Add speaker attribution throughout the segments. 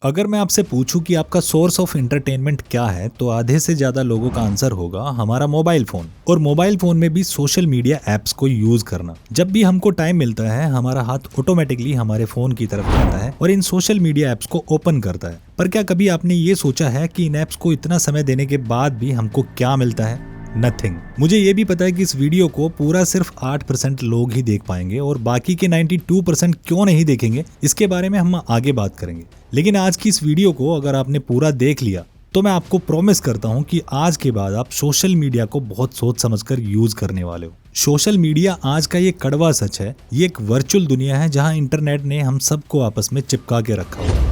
Speaker 1: अगर मैं आपसे पूछूं कि आपका सोर्स ऑफ एंटरटेनमेंट क्या है तो आधे से ज्यादा लोगों का आंसर होगा हमारा मोबाइल फोन। और मोबाइल फोन में भी सोशल मीडिया एप्स को यूज करना। जब भी हमको टाइम मिलता है हमारा हाथ ऑटोमेटिकली हमारे फोन की तरफ जाता है और इन सोशल मीडिया एप्स को ओपन करता है। पर क्या कभी आपने ये सोचा है कि इन एप्स को इतना समय देने के बाद भी हमको क्या मिलता है? नथिंग। मुझे ये भी पता है कि इस वीडियो को पूरा सिर्फ 8% लोग ही देख पाएंगे और बाकी के 92% क्यों नहीं देखेंगे, इसके बारे में हम आगे बात करेंगे। लेकिन आज की इस वीडियो को अगर आपने पूरा देख लिया तो मैं आपको प्रॉमिस करता हूं कि आज के बाद आप सोशल मीडिया को बहुत सोच समझकर यूज करने वाले हो। सोशल मीडिया आज का ये कड़वा सच है, ये एक वर्चुअल दुनिया है जहां इंटरनेट ने हम सबको आपस में चिपका के रखा हुआ है।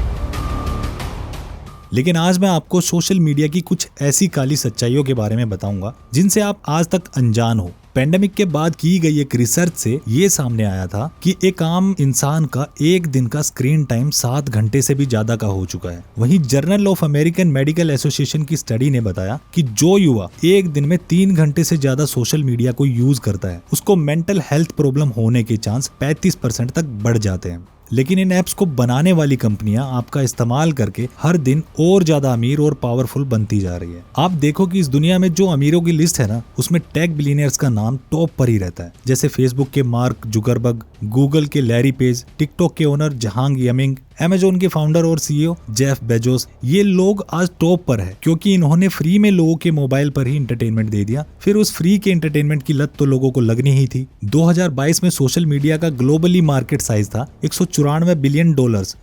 Speaker 1: लेकिन आज मैं आपको सोशल मीडिया की कुछ ऐसी काली सच्चाइयों के बारे में बताऊंगा जिनसे आप आज तक अनजान हो। पेंडेमिक के बाद की गई एक रिसर्च से ये सामने आया था कि एक आम इंसान का एक दिन का स्क्रीन टाइम 7 घंटे से भी ज्यादा का हो चुका है। वहीं journal of American medical association की स्टडी ने बताया कि जो युवा एक दिन में 3 घंटे से ज्यादा सोशल मीडिया को यूज करता है उसको मेंटल हेल्थ प्रॉब्लम होने के चांस 35% तक बढ़ जाते हैं। लेकिन इन ऐप्स को बनाने वाली कंपनियां आपका इस्तेमाल करके हर दिन और ज्यादा अमीर और पावरफुल बनती जा रही है। आप देखो कि इस दुनिया में जो अमीरों की लिस्ट है ना, उसमें टेक बिलियनियर्स का नाम टॉप पर ही रहता है। जैसे फेसबुक के मार्क जुकरबर्ग, गूगल के लैरी पेज, टिकटॉक के ओनर जहांग यमिंग, अमेजोन के फाउंडर और सीईओ जेफ बेजोस। ये लोग आज टॉप पर है क्योंकि इन्होंने फ्री में लोगों के मोबाइल पर ही एंटरटेनमेंट दे दिया। फिर उस फ्री के एंटरटेनमेंट की लत तो लोगों को लगनी ही थी। 2022 में सोशल मीडिया का ग्लोबली मार्केट साइज था $194 बिलियन।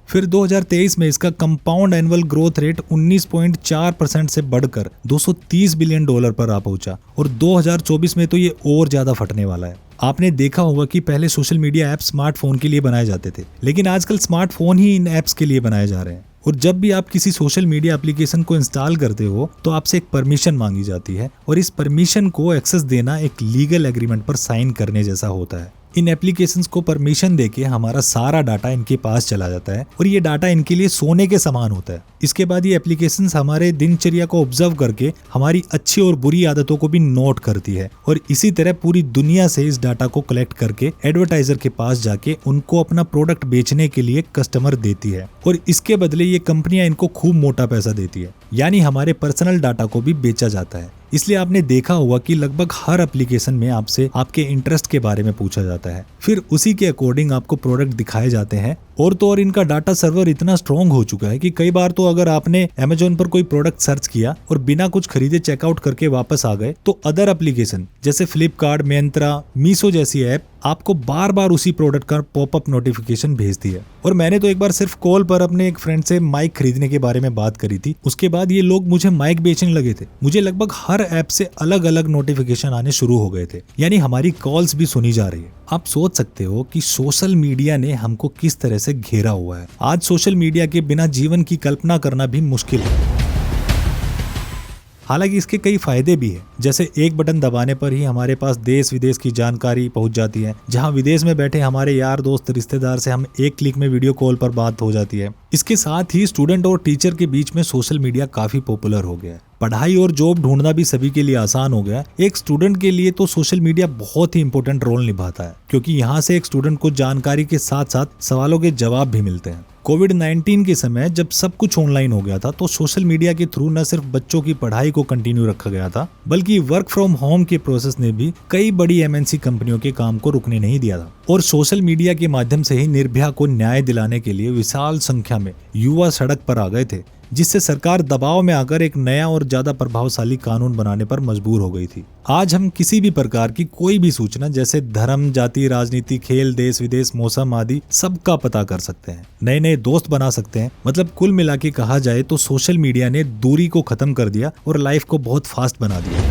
Speaker 1: फिर 2023 में इसका कंपाउंड एनुअल ग्रोथ रेट 19.4% से बढ़कर $230 बिलियन पर आ पहुंचा और 2024 में तो ये और ज्यादा फटने वाला है। आपने देखा होगा कि पहले सोशल मीडिया ऐप स्मार्टफोन के लिए बनाए जाते थे, लेकिन आजकल स्मार्टफोन ही इन ऐप्स के लिए बनाए जा रहे हैं। और जब भी आप किसी सोशल मीडिया एप्लीकेशन को इंस्टॉल करते हो तो आपसे एक परमिशन मांगी जाती है और इस परमिशन को एक्सेस देना एक लीगल एग्रीमेंट पर साइन करने जैसा होता है। इन एप्लीकेशंस को परमिशन देके हमारा सारा डाटा इनके पास चला जाता है और ये डाटा इनके लिए सोने के समान होता है। इसके बाद ये एप्लीकेशंस हमारे दिनचर्या को ऑब्जर्व करके हमारी अच्छी और बुरी आदतों को भी नोट करती है और इसी तरह पूरी दुनिया से इस डाटा को कलेक्ट करके एडवर्टाइजर के पास जाके उनको अपना प्रोडक्ट बेचने के लिए कस्टमर देती है और इसके बदले ये कंपनियां इनको खूब मोटा पैसा देती है, यानी हमारे पर्सनल डाटा को भी बेचा जाता है। इसलिए आपने देखा होगा कि लगभग हर एप्लीकेशन में आपसे आपके इंटरेस्ट के बारे में पूछा जाता है, फिर उसी के अकॉर्डिंग आपको प्रोडक्ट दिखाए जाते हैं। और तो और इनका डाटा सर्वर इतना स्ट्रॉन्ग हो चुका है कि कई बार तो अगर आपने अमेजोन पर कोई प्रोडक्ट सर्च किया और बिना कुछ खरीदे चेकआउट करके वापस आ गए तो अदर एप्लीकेशन जैसे फ्लिपकार्ट, मिंत्रा, मीशो जैसी ऐप आपको बार बार उसी प्रोडक्ट का पॉपअप नोटिफिकेशन भेजती है। और मैंने तो एक बार सिर्फ कॉल पर अपने एक फ्रेंड से माइक खरीदने के बारे में बात करी थी, उसके बाद ये लोग मुझे माइक बेचने लगे थे। मुझे लगभग हर ऐप से अलग अलग नोटिफिकेशन आने शुरू हो गए थे, यानी हमारी कॉल्स भी सुनी जा रही है। आप सोच सकते हो कि सोशल मीडिया ने हमको किस तरह से घेरा हुआ है। आज सोशल मीडिया के बिना जीवन की कल्पना करना भी मुश्किल है। हालांकि इसके कई फायदे भी हैं, जैसे एक बटन दबाने पर ही हमारे पास देश विदेश की जानकारी पहुंच जाती है। जहां विदेश में बैठे हमारे यार दोस्त रिश्तेदार से हम एक क्लिक में वीडियो कॉल पर बात हो जाती है। इसके साथ ही स्टूडेंट और टीचर के बीच में सोशल मीडिया काफी पॉपुलर हो गया है। पढ़ाई और जॉब ढूंढना भी सभी के लिए आसान हो गया। एक स्टूडेंट के लिए तो सोशल मीडिया बहुत ही इंपॉर्टेंट रोल निभाता है क्योंकि यहाँ से एक स्टूडेंट को जानकारी के साथ साथ सवालों के जवाब भी मिलते हैं। कोविड-19 के समय जब सब कुछ ऑनलाइन हो गया था तो सोशल मीडिया के थ्रू न सिर्फ बच्चों की पढ़ाई को कंटिन्यू रखा गया था, बल्कि वर्क फ्रॉम होम के प्रोसेस ने भी कई बड़ी एमएनसी कंपनियों के काम को रुकने नहीं दिया था। और सोशल मीडिया के माध्यम से ही निर्भया को न्याय दिलाने के लिए विशाल संख्या में युवा सड़क पर आ गए थे, जिससे सरकार दबाव में आकर एक नया और ज्यादा प्रभावशाली कानून बनाने पर मजबूर हो गई थी। आज हम किसी भी प्रकार की कोई भी सूचना जैसे धर्म, जाति, राजनीति, खेल, देश विदेश, मौसम आदि सबका पता कर सकते हैं, नए नए दोस्त बना सकते हैं। मतलब कुल मिला के कहा जाए तो सोशल मीडिया ने दूरी को खत्म कर दिया और लाइफ को बहुत फास्ट बना दिया।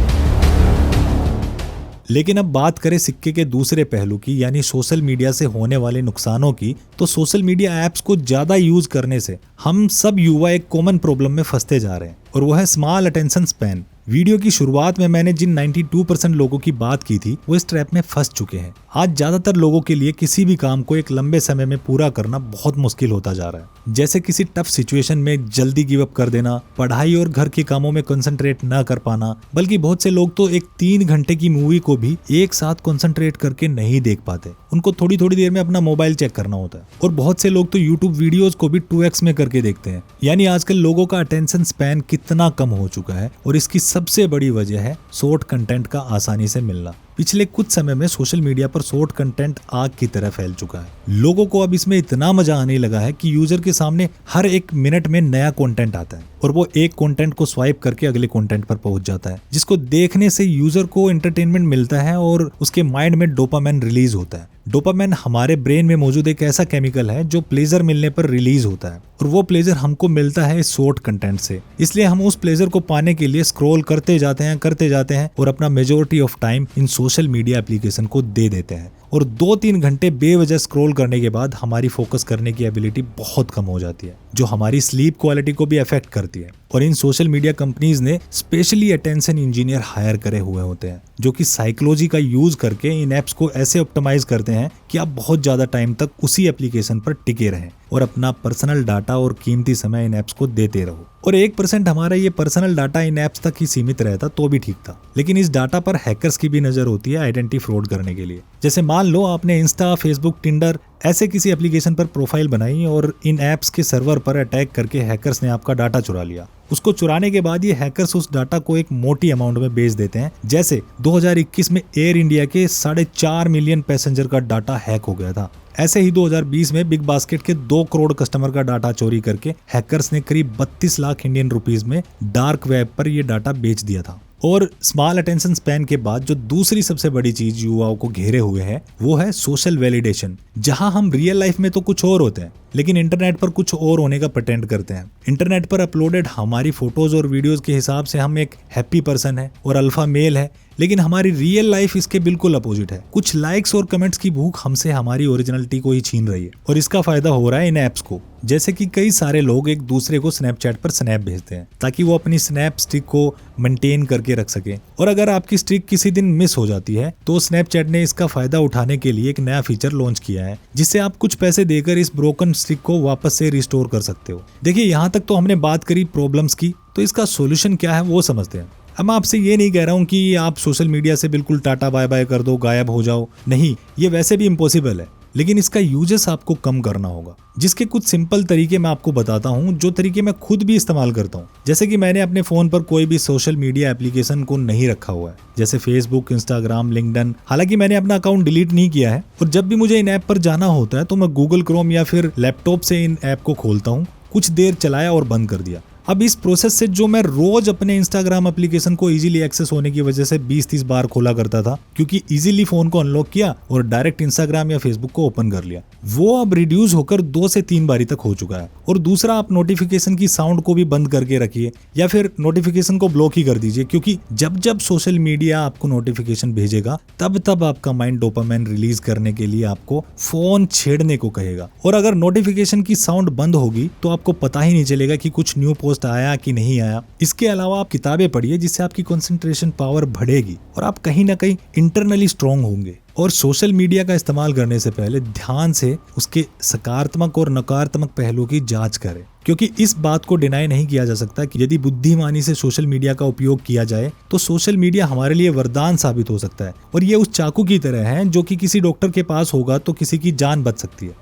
Speaker 1: लेकिन अब बात करें सिक्के के दूसरे पहलू की, यानी सोशल मीडिया से होने वाले नुकसानों की, तो सोशल मीडिया ऐप्स को ज्यादा यूज करने से हम सब युवा एक कॉमन प्रॉब्लम में फंसते जा रहे हैं और वो है स्मॉल अटेंशन स्पैन। वीडियो की शुरुआत में मैंने जिन 92% लोगों की बात की थी वो इस ट्रैप में फंस चुके हैं। आज ज्यादातर लोगों के लिए किसी भी काम को एक लंबे समय में पूरा करना बहुत मुश्किल होता जा रहा है। जैसे किसी टफ सिचुएशन में जल्दी गिव अप कर देना, पढ़ाई और घर के कामों में कंसंट्रेट न कर पाना, बल्कि बहुत से लोग तो एक 3 घंटे की मूवी को भी एक साथ कंसंट्रेट करके नहीं देख पाते। उनको थोड़ी थोड़ी देर में अपना मोबाइल चेक करना होता है। और बहुत से लोग तो यूट्यूब वीडियोस को भी 2x में करके देखते हैं। यानी आजकल लोगों का अटेंशन स्पैन कितना कम हो चुका है, और इसकी सबसे बड़ी वजह है शॉर्ट कंटेंट का आसानी से मिलना। पिछले कुछ समय में सोशल मीडिया पर शॉर्ट कंटेंट आग की तरह फैल चुका है। लोगों को अब इसमें इतना मजा आने लगा है कि यूजर के सामने हर एक मिनट में नया कंटेंट आता है, और वो एक कंटेंट को स्वाइप करके अगले कंटेंट पर पहुंच जाता है, जिसको देखने से यूजर को एंटरटेनमेंट मिलता है और उसके माइंड में डोपामाइन रिलीज होता है। डोपामाइन हमारे ब्रेन में मौजूद एक ऐसा केमिकल है जो प्लेजर मिलने पर रिलीज होता है, और वो प्लेजर हमको मिलता है शॉर्ट कंटेंट से। इसलिए हम उस प्लेजर को पाने के लिए स्क्रॉल करते जाते हैं और अपना majority of time in social media application को दे देते हैं। और 2-3 घंटे बेवजह स्क्रॉल करने के बाद हमारी फोकस करने की एबिलिटी बहुत कम हो जाती है, जो हमारी स्लीप क्वालिटी को भी अफेक्ट करती है। और इन सोशल मीडिया कंपनीज ने स्पेशली अटेंशन इंजीनियर हायर करे हुए होते हैं, जो कि साइकोलॉजी का यूज करके इन एप्स को ऐसे ऑप्टिमाइज करते हैं कि आप बहुत ज्यादा टाइम तक उसी एप्लीकेशन पर टिके रहें और अपना पर्सनल डाटा और कीमती समय इन एप्स को देते रहो। और 1% हमारा ये पर्सनल डाटा इन एप्स तक ही सीमित रहता तो भी ठीक था, लेकिन इस डाटा पर हैकर्स की भी नजर होती है आइडेंटिटी फ्रॉड करने के लिए। जैसे मान लो आपने इंस्टा, फेसबुक, टिंडर ऐसे किसी एप्लीकेशन पर प्रोफाइल बनाई और इन एप्स के सर्वर पर अटैक करके हैकर्स ने आपका डाटा चुरा लिया। उसको चुराने के बाद ये हैकर्स उस डाटा को एक मोटी अमाउंट में बेच देते हैं। जैसे 2021 में एयर इंडिया के 4.5 मिलियन पैसेंजर का डाटा हैक हो गया था। ऐसे ही 2020 में बिग बास्केट के 2 करोड़ कस्टमर का डाटा चोरी करके हैकर्स ने करीब 32 लाख इंडियन रुपीस में डार्क वेब पर यह डाटा बेच दिया था। और स्मॉल अटेंशन स्पैन के बाद जो दूसरी सबसे बड़ी चीज युवाओं को घेरे हुए है वो है सोशल वैलिडेशन, जहां हम रियल लाइफ में तो कुछ और होते हैं लेकिन इंटरनेट पर कुछ और होने का प्रिटेंड करते हैं। इंटरनेट पर अपलोडेड हमारी फोटोज और वीडियोस के हिसाब से हम एक हैप्पी पर्सन है और अल्फा मेल है, लेकिन हमारी रियल लाइफ इसके बिल्कुल अपोजिट है। कुछ लाइक्स और कमेंट्स की भूख हमसे हमारी ओरिजिनलिटी को ही छीन रही है, और इसका फायदा हो रहा है इन एप्स को। जैसे कि कई सारे लोग एक दूसरे को स्नैपचैट पर स्नैप भेजते हैं ताकि वो अपनी स्नैप स्ट्रिक को मेंटेन करके रख सके, और अगर आपकी स्ट्रिक किसी दिन मिस हो जाती है तो स्नैपचैट ने इसका फायदा उठाने के लिए एक नया फीचर लॉन्च किया है, जिससे आप कुछ पैसे देकर इस ब्रोकन स्ट्रिक को वापस से रिस्टोर कर सकते हो। देखिए, यहाँ तक तो हमने बात करी प्रॉब्लम्स की, तो इसका सोल्यूशन क्या है वो समझते हैं। अब मैं आपसे ये नहीं कह रहा हूँ कि आप सोशल मीडिया से बिल्कुल टाटा बाय बाय कर दो, गायब हो जाओ, नहीं, ये वैसे भी इम्पॉसिबल है, लेकिन इसका यूजेस आपको कम करना होगा, जिसके कुछ सिंपल तरीके मैं आपको बताता हूँ, जो तरीके मैं खुद भी इस्तेमाल करता हूँ। जैसे कि मैंने अपने फोन पर कोई भी सोशल मीडिया एप्लीकेशन को नहीं रखा हुआ है, जैसे फेसबुक, इंस्टाग्राम, लिंक्डइन। हालांकि मैंने अपना अकाउंट डिलीट नहीं किया है, और जब भी मुझे इन ऐप पर जाना होता है तो मैं गूगल क्रोम या फिर लैपटॉप से इन ऐप को खोलता हूँ, कुछ देर चलाया और बंद कर दिया। अब इस प्रोसेस से जो मैं रोज अपने इंस्टाग्राम एप्लीकेशन को इजीली एक्सेस होने की वजह से 20-30 बार खोला करता था, क्योंकि इजीली फोन को अनलॉक किया और डायरेक्ट इंस्टाग्राम या फेसबुक को ओपन कर लिया, वो अब रिड्यूस होकर 2 से 3 बारी तक हो चुका है। और दूसरा, आप नोटिफिकेशन की साउंड को भी बंद करके रखिए या फिर नोटिफिकेशन को ब्लॉक ही कर दीजिए, क्योंकि जब जब सोशल मीडिया आपको नोटिफिकेशन भेजेगा तब तब आपका माइंड डोपामाइन रिलीज करने के लिए आपको फोन छेड़ने को कहेगा। और अगर नोटिफिकेशन की साउंड बंद होगी तो आपको पता ही नहीं चलेगा कि कुछ न्यू पोस्ट आया कि नहीं आया। इसके अलावा आप किताबें पढ़िए, जिससे आपकी कंसंट्रेशन पावर बढ़ेगी और आप कहीं ना कहीं इंटरनली स्ट्रांग होंगे। और सोशल मीडिया का इस्तेमाल करने से पहले ध्यान से उसके सकारात्मक और नकारात्मक पहलुओं की जांच करें, क्योंकि इस बात को डिनाई नहीं किया जा सकता कि यदि बुद्धिमानी से सोशल मीडिया का उपयोग किया जाए तो सोशल मीडिया हमारे लिए वरदान साबित हो सकता है। और ये उस चाकू की तरह है जो कि किसी डॉक्टर के पास होगा तो किसी की जान बच सकती है,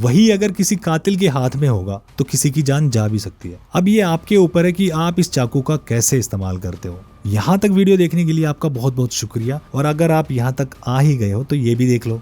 Speaker 1: वही अगर किसी कातिल के हाथ में होगा तो किसी की जान जा भी सकती है। अब ये आपके ऊपर है कि आप इस चाकू का कैसे इस्तेमाल करते हो। यहाँ तक वीडियो देखने के लिए आपका बहुत बहुत शुक्रिया, और अगर आप यहाँ तक आ ही गए हो तो ये भी देख लो।